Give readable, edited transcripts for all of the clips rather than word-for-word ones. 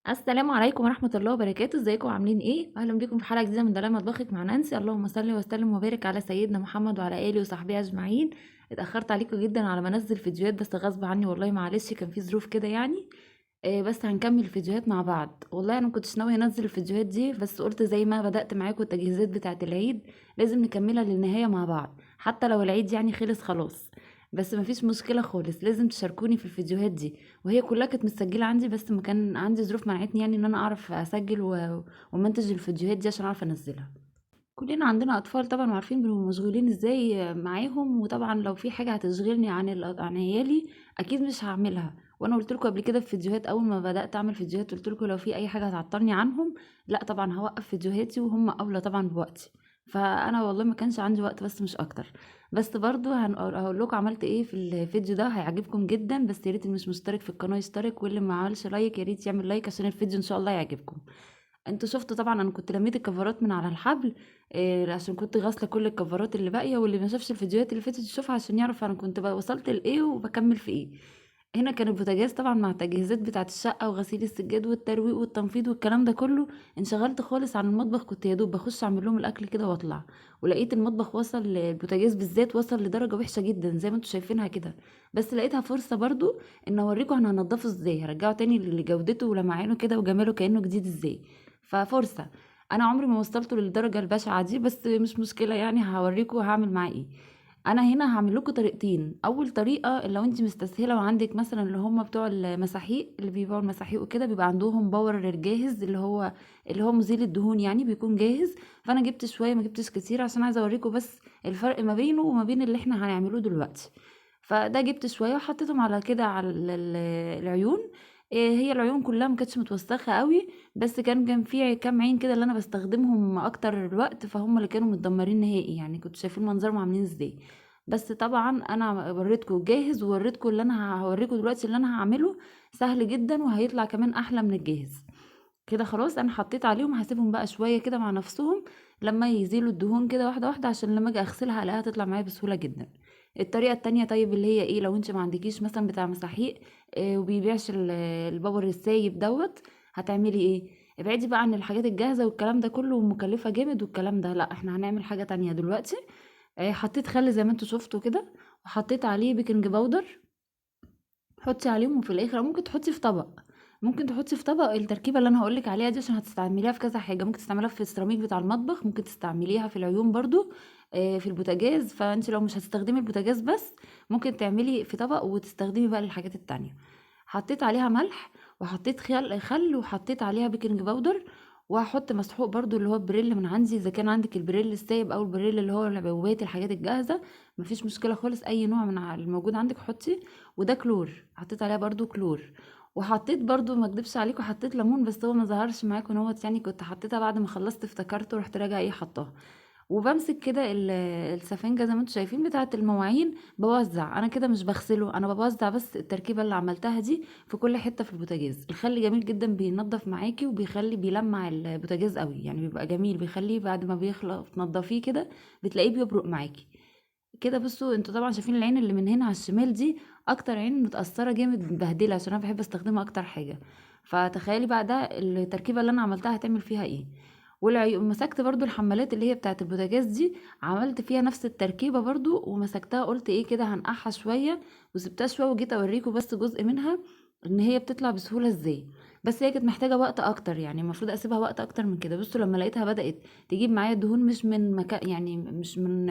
السلام عليكم ورحمة الله وبركاته، ازيكم عاملين ايه؟ اهلا بيكم في حلقة جديدة من دلال مطبخك مع نانسي. اللهم صل وسلم وبارك على سيدنا محمد وعلى اله وصحبه اجمعين. اتأخرت عليكم جدا على ما انزل فيديوهات، بس غصب عني والله، معلش كان في ظروف كده يعني. بس هنكمل الفيديوهات مع بعض. والله انا مكنتش ناوية انزل الفيديوهات دي، بس قلت زي ما بدأت معاكم التجهيزات بتاعة العيد لازم نكملها للنهاية مع بعض، حتى لو العيد يعني خلص خلاص. بس مفيش مشكلة خالص، لازم تشاركوني في الفيديوهات دي. وهي كلها كانت متسجلة عندي، بس ما كان عندي ظروف منعتني يعني ان انا اعرف اسجل ومنتج الفيديوهات دي عشان اعرف انزلها. كلنا عندنا اطفال طبعا، وعارفين بنبقوا مشغولين ازاي معاهم، وطبعا لو في حاجة هتشغلني عن عيالي اكيد مش هعملها. وانا قلت لكم قبل كده في فيديوهات، اول ما بدأت اعمل فيديوهات قلت لكم لو في اي حاجة هتعطلني عنهم لا طبعا هوقف فيديوهاتي، وهم اولى طبعا بوقتي. فانا والله ما كانش عندي وقت، بس مش اكتر. بس برضو هقول لكم عملت ايه في الفيديو ده، هيعجبكم جدا. بس يا ريت اللي مش مشترك في القناه يشترك، واللي ما عملش لايك يا ريت يعمل لايك عشان الفيديو ان شاء الله يعجبكم. انتوا شفتوا طبعا انا كنت لميت الكفرات من على الحبل، عشان كنت غاسله كل الكفرات اللي باقيه، واللي ما شافش الفيديوهات اللي فاتت يشوفها عشان يعرف انا كنت بقى وصلت لايه وبكمل في ايه. هنا كان البوتاجاز طبعا مع التجهيزات بتاعه الشقه وغسيل السجاد والترويق والتنفيض والكلام ده كله. انشغلت خالص عن المطبخ، كنت يا دوب بخش اعمل لهم الاكل كده واطلع. ولقيت المطبخ وصل، البوتاجاز بالذات وصل لدرجه وحشه جدا زي ما انتوا شايفينها كده. بس لقيتها فرصه برضو ان اوريكم انا هنضفه ازاي، هرجعه تاني لجودته ولمعانه كده وجماله كانه جديد ازاي. ففرصة. انا عمري ما وصلته للدرجة البشعة دي، بس مش مشكلة يعني، هوريكم هعمل معاه ايه. انا هنا هعمل لكم طريقتين. اول طريقة لو انت مستسهلة وعندك مثلا اللي هم بتوع المساحيق اللي بيبيعوا المساحيق وكده، بيبقى عندهم باور جاهز، اللي هو مزيل الدهون يعني، بيكون جاهز. فانا جبت شوية، ما جبتش كتير عشان عايزة اوريكم بس الفرق ما بينه وما بين اللي احنا هنعمله دلوقتي. فده جبت شوية وحطيتهم على كده على العيون. هي العيون كلها ما كانتش متوسخة قوي، بس كان في كام عين كده اللي انا بستخدمهم اكتر الوقت، فهم اللي كانوا متدمرين نهائي يعني، كنت شايفين منظرهم عاملين ازاي. بس طبعا انا وريتكم جاهز، ووريتكم اللي انا هوريكم دلوقتي اللي انا هعمله. سهل جدا وهيطلع كمان احلى من الجاهز. كده خلاص انا حطيت عليهم، هسيبهم بقى شويه كده مع نفسهم لما يزيلوا الدهون كده واحده واحده، عشان لما اجي اغسلها الاقيها تطلع معايا بسهوله جدا. الطريقه التانية طيب اللي هي ايه، لو انت ما عندكيش مثلا بتاع مساحيق وبيبيعش البابر السايب دوت، هتعملي ايه؟ ابعدي بقى عن الحاجات الجاهزه والكلام ده كله ومكلفه جامد والكلام ده، لا احنا هنعمل حاجه تانية دلوقتي. حطيت خل زي ما انتوا شفتوا كده، وحطيت عليه بيكنج باودر. حطي عليهم، وفي الاخر ممكن تحطي في طبق. ممكن تحطي في طبق التركيبه اللي انا هقولك عليها دي، عشان هتستعمليها في كذا حاجه. ممكن تستعمليها في السيراميك بتاع المطبخ، ممكن تستعمليها في العيون برضو، في البوتاجاز. فانت لو مش هتستخدمي البوتاجاز بس، ممكن تعملي في طبق وتستخدمي بقى الحاجات التانية. حطيت عليها ملح، وحطيت خل، وحطيت عليها بيكنج باودر. وهحط مسحوق برضو اللي هو بريل من عندي، اذا كان عندك البريل السايب او البريل اللي هو العبوات الحاجات الجاهزه، مفيش مشكله خالص، اي نوع من الموجود عندك حطي. وده كلور، حطيت عليها برضو كلور. وحطيت برضو، ما اكدبش عليكم، حطيت ليمون، بس هو ما ظهرش معاكم اهوت يعني، كنت حطيتها بعد ما خلصت افتكرته ورحت راجعه ايه حطاها. وبمسك كده السفنجة زي ما انتم شايفين بتاعة المواعين، بوزع انا كده، مش بغسله، انا بوزع بس التركيبة اللي عملتها دي في كل حتة في البوتاجاز. الخل جميل جدا، بينضف معاكي وبيخلي بيلمع البوتاجاز قوي يعني، بيبقى جميل، بيخليه بعد ما بيخلص تنضفيه كده بتلاقيه بيبرق معاكي كده. بصوا انتوا طبعا شايفين العين اللي من هنا على الشمال دي، اكتر عين متأثرة جامد مبهدلة، عشان انا بحب استخدمها اكتر حاجة. فتخيلي بقى ده التركيبة اللي انا عملتها هتعمل فيها ايه. مسكت برضو الحمالات اللي هي بتاعت البوتاجاز دي، عملت فيها نفس التركيبة برضو، ومسكتها قلت ايه كده هنقعها شوية، وسبتها شوية، وجيت اوريكم بس جزء منها ان هي بتطلع بسهولة ازاي. بس هي كانت محتاجة وقت اكتر يعني، المفروض اسيبها وقت اكتر من كده. بصوا لما لقيتها بدأت تجيب معايا دهون، مش من مكان يعني، مش من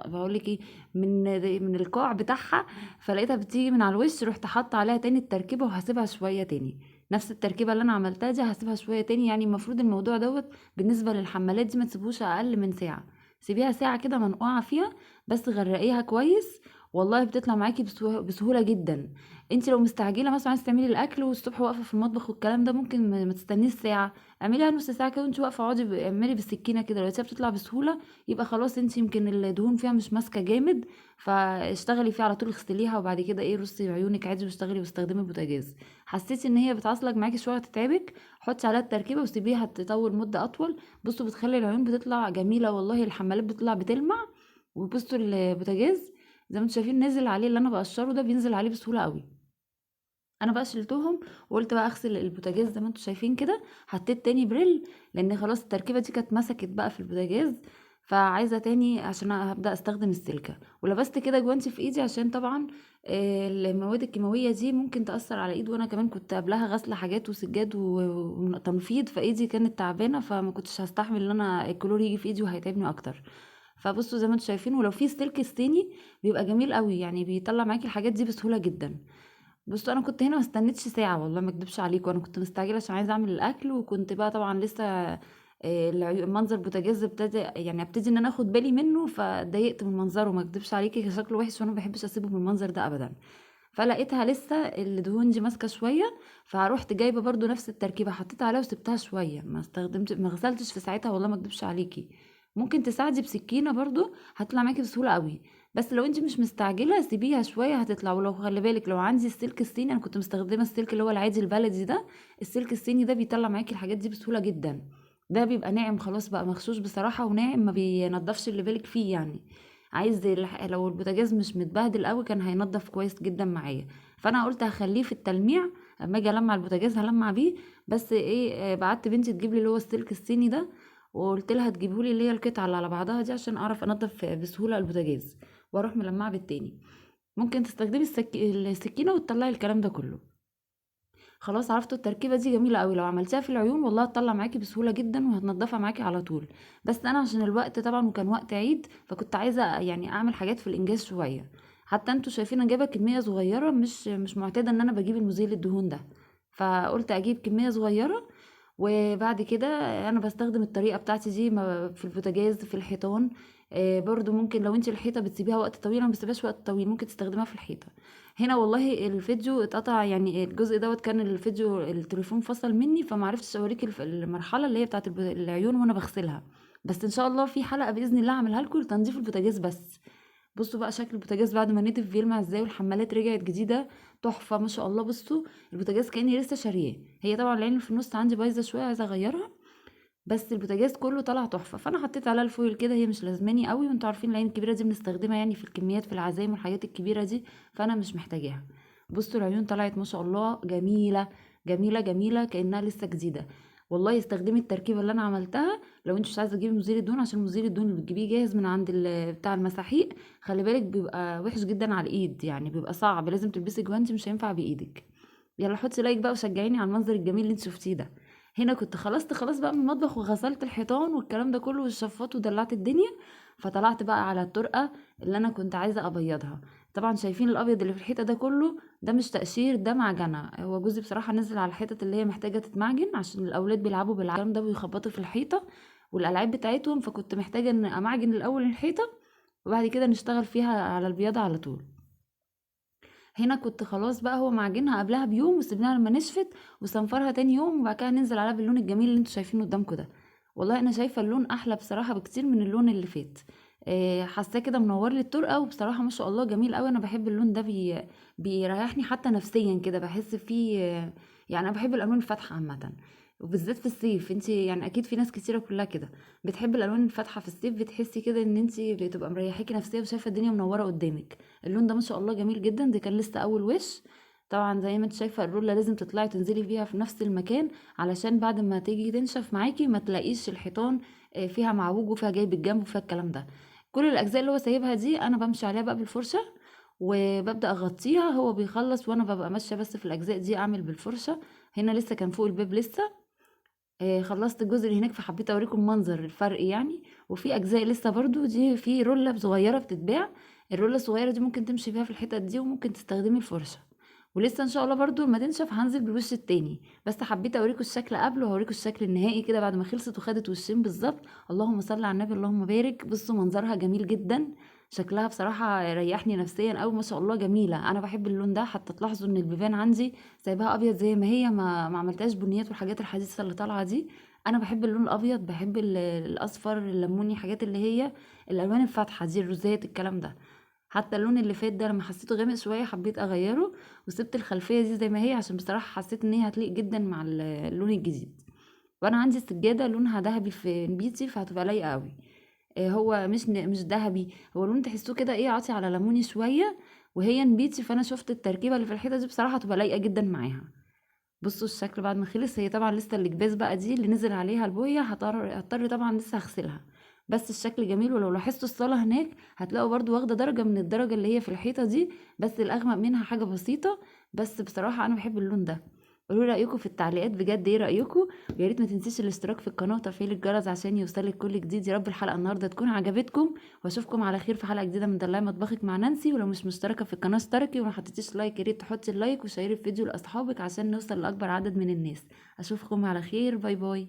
بقول لك ايه، من من القاع بتاعها، فلقيتها بتيجي من على الوش، رحت حاطه عليها تاني التركيبه وهسيبها شويه تاني. نفس التركيبه اللي انا عملتها دي هسيبها شويه تاني يعني. المفروض الموضوع دوت بالنسبه للحمالات دي ما تسيبوش اقل من ساعه. سيبيها ساعه كده منقوعه فيها، بس غرقيها كويس. والله بتطلع معاكي بسهوله جدا. انت لو مستعجله مثلا عايزه تعملي الاكل والصبح واقفه في المطبخ والكلام ده، ممكن ما تستنيش ساعه، اعمليها نص ساعه كده وانت واقفه، اقعدي اعملي بالسكينه كده، لو بتطلع بسهوله يبقى خلاص. انت يمكن الدهون فيها مش ماسكه جامد، فاشتغلي فيها على طول، اغسليها وبعد كده ايه رصي عيونك عادي واشتغلي واستخدمي البوتاجاز. حسيتي ان هي بتعصلك معاكي شويه تتعبك، حطي عليها التركيبه وسيبيها تطول مده اطول. بصوا بتخلي العيون بتطلع جميله والله، الحمالات بتطلع بتلمع. وبصوا البوتاجاز زي ما انتم شايفين نازل عليه اللي انا بقشره ده، بينزل عليه بسهوله قوي. انا بقى شلتهم وقلت بقى اغسل البوتاجاز زي ما انتم شايفين كده. حطيت تاني بريل لان خلاص التركيبه دي كانت مسكت بقى في البوتاجاز، فعايزه تاني عشان هبدا استخدم السلكه. ولبست كده جوانتي في ايدي عشان طبعا المواد الكيماويه دي ممكن تاثر على ايد، وانا كمان كنت قبلها غاسله حاجات وسجاد وتنفيض، فايدي كانت تعبانه، فما كنتش هستحمل ان انا الكلور يجي في ايدي وهيتعبني اكتر. فبصوا زي ما انتم شايفين، ولو في سلك الصيني بيبقى جميل قوي، يعني بيطلع معاكي الحاجات دي بسهوله جدا. بصوا انا كنت هنا ما استنيتش ساعه والله ما اكدبش عليكم، انا كنت مستعجله عشان عايزه اعمل الاكل، وكنت بقى طبعا لسه منظر بوتاجاز ابتدى يعني ابتدي ان انا اخد بالي منه، فضايقت من منظره ما اكدبش عليكي، شكله وحش وانا ما بحبش اسيبه بالمنظر ده ابدا. فلقيتها لسه الدهون دي ماسكه شويه، فروحت جايبه برضو نفس التركيبه، حطيت عليها وسبتها شويه، ما غسلتش في ساعتها والله ما اكدبش عليكي. ممكن تساعدي بسكينه برضو هتطلع معاكي بسهوله قوي، بس لو انت مش مستعجله سيبيها شويه هتطلع. ولو خلي بالك لو عندي السلك الصيني، انا كنت مستخدمه السلك اللي هو العادي البلدي ده، السلك الصيني ده بيطلع معاكي الحاجات دي بسهوله جدا. ده بيبقى ناعم خلاص بقى مغشوش بصراحه وناعم، ما بينضفش اللي بالك فيه يعني. عايز لو البوتاجاز مش متبهدل قوي كان هينضف كويس جدا معايا. فانا قلت هخليه في التلميع، اما اجي المع البوتاجاز هلمع بيه. بس ايه، بعت بنتي تجيب لي اللي هو السلك الصيني ده، وقلت لها تجيبهولي اللي هي القطعه اللي على بعضها دي عشان اعرف انضف بسهوله البوتاجاز، واروح ملمعه بالتاني. ممكن تستخدمي السكينه وتطلعي الكلام ده كله. خلاص عرفتوا التركيبه دي جميله قوي، لو عملتيها في العيون والله هتطلع معاكي بسهوله جدا وهتنضفها معاكي على طول. بس انا عشان الوقت طبعا وكان وقت عيد، فكنت عايزه يعني اعمل حاجات في الانجاز شويه. حتى انتوا شايفين انا جايبه كميه صغيره، مش معتاده ان انا بجيب المزيل الدهون ده، فقلت اجيب كميه صغيره. وبعد كده انا بستخدم الطريقه بتاعتي دي في البوتاجاز في الحيطان. برضو ممكن لو انت الحيطه بتسيبيها وقت طويل، انا ما بسيبهاش وقت طويل، ممكن تستخدمها في الحيطه. هنا والله الفيديو اتقطع، يعني الجزء دوت كان الفيديو التليفون فصل مني، فما عرفتش اوريك المرحله اللي هي بتاعت العيون وانا بغسلها. بس ان شاء الله في حلقه باذن الله اعملها لكم لتنظيف البوتاجاز بس. بصوا بقى شكل البوتاجاز بعد ما نضف بيلمع ازاي، والحمالات رجعت جديده، تحفه ما شاء الله. بصوا البوتاجاز كاني لسه شارياه. هي طبعا العين اللي في النص عندي بايظه شويه عايزه اغيرها، بس البوتاجاز كله طلع تحفه. فانا حطيت عليها الفويل كده، هي مش لازماني قوي، وانتوا عارفين العين الكبيره دي بنستخدمها يعني في الكميات في العزايم والحاجات الكبيره دي، فانا مش محتاجاها. بصوا العيون طلعت ما شاء الله جميله، جميله جميله كانها لسه جديده. والله استخدمي التركيبه اللي انا عملتها. لو انت مش عايزه تجيبي مزيل الدهون، عشان مزيل الدهون اللي بتجيبيه جاهز من عند بتاع المساحيق، خلي بالك بيبقى وحش جدا على الايد، يعني بيبقى صعب، لازم تلبسي جوانتي، مش هينفع بايدك. يلا حطي لايك بقى وشجعيني على المنظر الجميل اللي انت شفتيه ده. هنا كنت خلصت خلاص بقى من المطبخ وغسلت الحيطان والكلام ده كله والشفاط ودلعت الدنيا، فطلعت بقى على الطرقة اللي انا كنت عايزة ابيضها. طبعا شايفين الابيض اللي في الحيطة ده كله، ده مش تقشير، ده معجنة. هو جوزي بصراحة نزل على الحتت اللي هي محتاجة تتمعجن عشان الاولاد بيلعبوا بالكلام ده ويخبطوا في الحيطة والالعاب بتاعتهم، فكنت محتاجة ان امعجن الاول الحيطة وبعد كده نشتغل فيها على البياضة على طول. هنا كنت خلاص بقى هو معجنها قبلها بيوم وسيبناها لما نشفت، وصنفرها تاني يوم، وبعد كده ننزل عليها باللون الجميل اللي انتوا شايفينه قدامكم ده. والله انا شايفه اللون احلى بصراحه بكتير من اللون اللي فات. حاساه كده منور لي الطرقه، وبصراحه ما شاء الله جميل قوي. انا بحب اللون ده، بيريحني حتى نفسيا كده، بحس فيه يعني انا بحب الالوان الفاتحه عامه، وبالذات في الصيف. انت يعني اكيد في ناس كتيره كلها كده بتحب الالوان الفاتحه في الصيف، بتحسي كده ان انت بتبقى مريحاكي نفسيا وشايفه الدنيا منوره قدامك. اللون ده ما شاء الله جميل جدا، ده كان لسه اول وش. طبعا زي ما انت شايفه الرولة لازم تطلعي تنزلي بيها في نفس المكان، علشان بعد ما تيجي تنشف معاكي ما تلاقيش الحيطان فيها معوج وفيها جايب الجنب وفيها الكلام ده. كل الاجزاء اللي هو سايبها دي انا بمشي عليها بقى بالفرشه، وببدا اغطيها، هو بيخلص وانا ببقى ماشيه بس في الاجزاء دي اعمل بالفرشه. هنا لسه كان فوق الباب لسه. خلصت الجزء اللي هناك، فحبيت اوريكم منظر الفرق يعني. وفي اجزاء لسه برضو دي في رولة صغيرة بتتباع، الرولة الصغيرة دي ممكن تمشي فيها في الحتت دي، وممكن تستخدمي الفرشة. ولسه ان شاء الله برضو لما تنشف هنزل بالوش التاني، بس حبيت اوريكم الشكل قبل وهوريكم الشكل النهائي كده بعد ما خلصت وخدت وشين بالظبط. اللهم صل على النبي اللهم بارك. بصوا منظرها جميل جدا، شكلها بصراحة ريحني نفسيا قوي، ما شاء الله جميلة. انا بحب اللون ده، حتى تلاحظوا ان البيبان عندي سايباها ابيض زي ما هي، ما عملتهاش بنيات والحاجات الحديثه اللي طالعه دي. انا بحب اللون الابيض، بحب الاصفر الليموني، حاجات اللي هي الالوان الفاتحه دي، الروزات الكلام ده. حتى اللون اللي فات ده لما حسيته غامق شويه حبيت اغيره، وسبت الخلفيه دي زي ما هي عشان بصراحه حسيت ان هي هتليق جدا مع اللون الجديد. وانا عندي السجاده لونها ذهبي في بيتي، فهتبقى لايقه قوي. هو مش ذهبي، هو لون تحسوه كده ايه عاطي على ليموني شويه، وهي نبيتي، فانا شفت التركيبه اللي في الحيطه دي بصراحه تبقى لايقه جدا معاها. بصوا الشكل بعد ما خلص. هي طبعا لسه الاكباس بقى دي اللي نزل عليها البويه، هضطر طبعا لسه هغسلها. بس الشكل جميل. ولو لاحظتوا الصاله هناك هتلاقوا برضو واخده درجه من الدرجه اللي هي في الحيطه دي، بس الاغمق منها حاجه بسيطه. بس بصراحه انا بحب اللون ده. قولوا لي رايكم في التعليقات بجد، ايه رايكم؟ ويا ريت ما تنسيش الاشتراك في القناه وتفعيل الجرس عشان يوصلك كل جديد. يا رب الحلقه النهارده تكون عجبتكم، واشوفكم على خير في حلقه جديده من دلعي مطبخك مع نانسي. ولو مش مشتركه في القناه اشتركي، ولو حطيتيش لايك يا ريت تحطي اللايك وشيري الفيديو لاصحابك عشان نوصل لاكبر عدد من الناس. اشوفكم على خير، باي باي.